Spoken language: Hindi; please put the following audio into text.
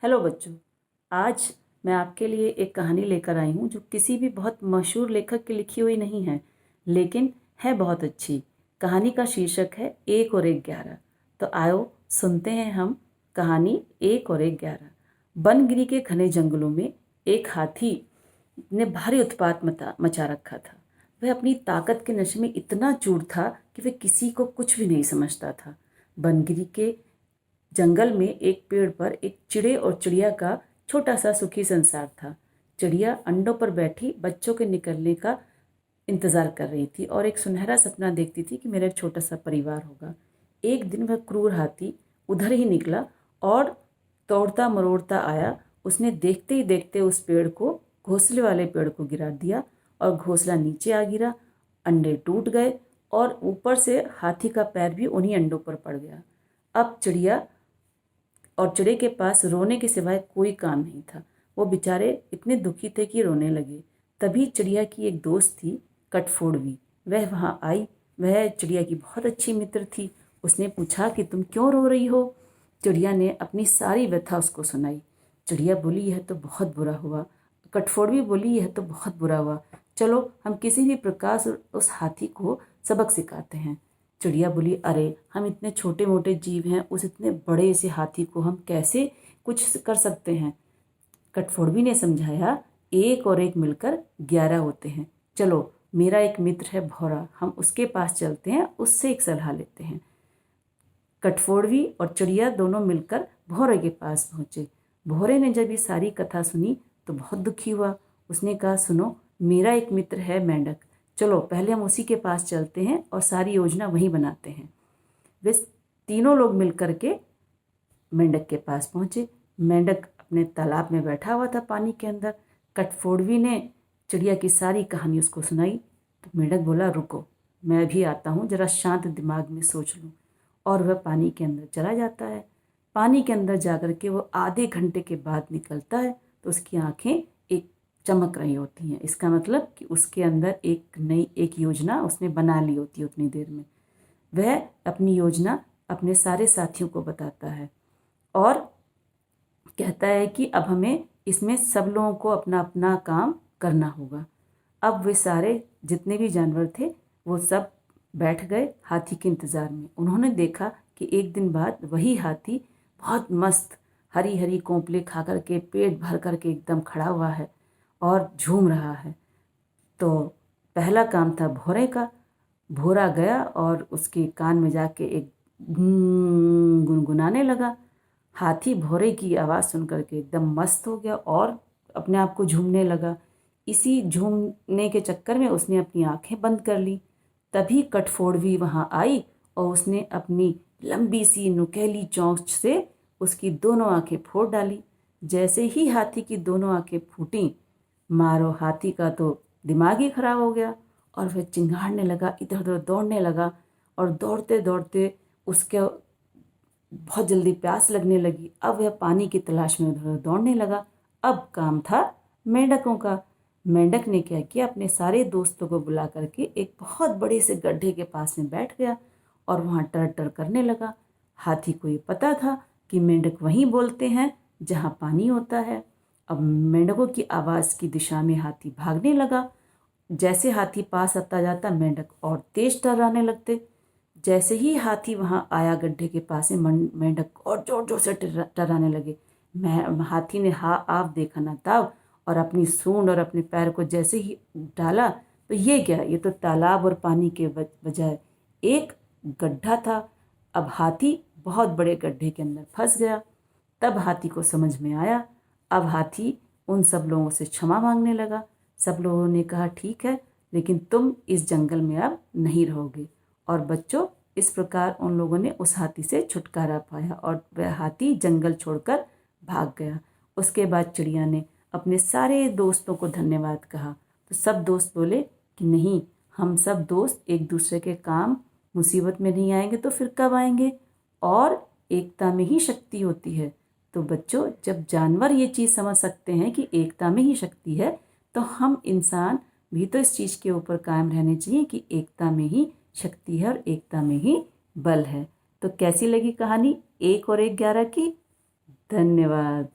हेलो बच्चों, आज मैं आपके लिए एक कहानी लेकर आई हूँ जो किसी भी बहुत मशहूर लेखक की लिखी हुई नहीं है, लेकिन है बहुत अच्छी। कहानी का शीर्षक है एक और एक 11। तो आओ सुनते हैं हम कहानी एक और एक 11। बनगिरी के घने जंगलों में एक हाथी ने भारी उत्पात मचा रखा था। वह अपनी ताकत के नशे में इतना चूर था कि वह किसी को कुछ भी नहीं समझता था। बनगिरी के जंगल में एक पेड़ पर एक चिड़े और चिड़िया का छोटा सा सुखी संसार था। चिड़िया अंडों पर बैठी बच्चों के निकलने का इंतजार कर रही थी और एक सुनहरा सपना देखती थी कि मेरा एक छोटा सा परिवार होगा। एक दिन वह क्रूर हाथी उधर ही निकला और तोड़ता मरोड़ता आया। उसने देखते ही देखते उस पेड़ को, घोंसले वाले पेड़ को गिरा दिया और घोंसला नीचे आ गिरा। अंडे टूट गए और ऊपर से हाथी का पैर भी उन्हीं अंडों पर पड़ गया। अब चिड़िया और चिड़े के पास रोने के सिवाय कोई काम नहीं था। वो बेचारे इतने दुखी थे कि रोने लगे। तभी चिड़िया की एक दोस्त थी, कटफोड़वी। वह वहाँ आई। वह चिड़िया की बहुत अच्छी मित्र थी। उसने पूछा कि तुम क्यों रो रही हो। चिड़िया ने अपनी सारी व्यथा उसको सुनाई। चिड़िया बोली, यह तो बहुत बुरा हुआ। कटफोड़वी बोली, यह तो बहुत बुरा हुआ। चलो हम किसी भी प्रकार उस हाथी को सबक सिखाते हैं। चिड़िया बोली, अरे हम इतने छोटे मोटे जीव हैं, उस इतने बड़े से हाथी को हम कैसे कुछ कर सकते हैं। कटफोड़वी ने समझाया, एक और एक मिलकर 11 होते हैं। चलो मेरा एक मित्र है भौरा, हम उसके पास चलते हैं, उससे एक सलाह लेते हैं। कटफोड़वी और चिड़िया दोनों मिलकर भौरे के पास पहुंचे। भौरे ने जब ये सारी कथा सुनी तो बहुत दुखी हुआ। उसने कहा, सुनो, मेरा एक मित्र है मेंढक, चलो पहले हम उसी के पास चलते हैं और सारी योजना वहीं बनाते हैं। वे तीनों लोग मिलकर के मेंढक के पास पहुंचे। मेंढक अपने तालाब में बैठा हुआ था पानी के अंदर। कटफोड़वी ने चिड़िया की सारी कहानी उसको सुनाई तो मेंढक बोला, रुको, मैं भी आता हूँ, जरा शांत दिमाग में सोच लूँ। और वह पानी के अंदर चला जाता है। पानी के अंदर जाकर के वो आधे घंटे के बाद निकलता है तो उसकी आंखें एक चमक रही होती हैं। इसका मतलब कि उसके अंदर एक योजना उसने बना ली होती है। उतनी देर में वह अपनी योजना अपने सारे साथियों को बताता है और कहता है कि अब हमें इसमें सब लोगों को अपना अपना काम करना होगा। अब वे सारे जितने भी जानवर थे वो सब बैठ गए हाथी के इंतज़ार में। उन्होंने देखा कि एक दिन बाद वही हाथी बहुत मस्त हरी हरी कोंपले खा कर के पेट भर कर के एकदम खड़ा हुआ है और झूम रहा है। तो पहला काम था भौरे का। भौरा गया और उसके कान में जाके एक गुनगुनाने लगा। हाथी भौरे की आवाज़ सुन करके एकदम मस्त हो गया और अपने आप को झूमने लगा। इसी झूमने के चक्कर में उसने अपनी आंखें बंद कर ली। तभी कटफोड़वी वहाँ आई और उसने अपनी लंबी सी नुकीली चोंच से उसकी दोनों आंखें फोड़ डाली। जैसे ही हाथी की दोनों आंखें फूटी, मारो हाथी का तो दिमाग ही खराब हो गया और वह चिंगाड़ने लगा, इधर उधर दौड़ने लगा और दौड़ते दौड़ते उसके बहुत जल्दी प्यास लगने लगी। अब वह पानी की तलाश में उधर उधर दौड़ने लगा। अब काम था मेंढकों का। मेंढक ने क्या किया, अपने सारे दोस्तों को बुला करके एक बहुत बड़े से गड्ढे के पास में बैठ गया और वहाँ टर टर करने लगा। हाथी को ये पता था कि मेंढक वहीं बोलते हैं जहाँ पानी होता है। अब मेंढकों की आवाज़ की दिशा में हाथी भागने लगा। जैसे हाथी पास आता जाता, मेंढक और तेज टर्राने लगते। जैसे ही हाथी वहाँ आया गड्ढे के पास में, मेंढक और जोर जोर से टर्राने लगे। हाथी ने आप देखा ना ताव और अपनी सूंड और अपने पैर को जैसे ही डाला तो ये क्या, ये तो तालाब और पानी के बजाय एक गड्ढा था। अब हाथी बहुत बड़े गड्ढे के अंदर फंस गया। तब हाथी को समझ में आया। अब हाथी उन सब लोगों से क्षमा मांगने लगा। सब लोगों ने कहा, ठीक है, लेकिन तुम इस जंगल में अब नहीं रहोगे। और बच्चों, इस प्रकार उन लोगों ने उस हाथी से छुटकारा पाया और वह हाथी जंगल छोड़कर भाग गया। उसके बाद चिड़िया ने अपने सारे दोस्तों को धन्यवाद कहा तो सब दोस्त बोले कि नहीं, हम सब दोस्त एक दूसरे के काम मुसीबत में नहीं आएंगे तो फिर कब आएंगे। और एकता में ही शक्ति होती है। तो बच्चों, जब जानवर ये चीज़ समझ सकते हैं कि एकता में ही शक्ति है, तो हम इंसान भी तो इस चीज़ के ऊपर कायम रहने चाहिए कि एकता में ही शक्ति है और एकता में ही बल है। तो कैसी लगी कहानी एक और एक 11 की? धन्यवाद।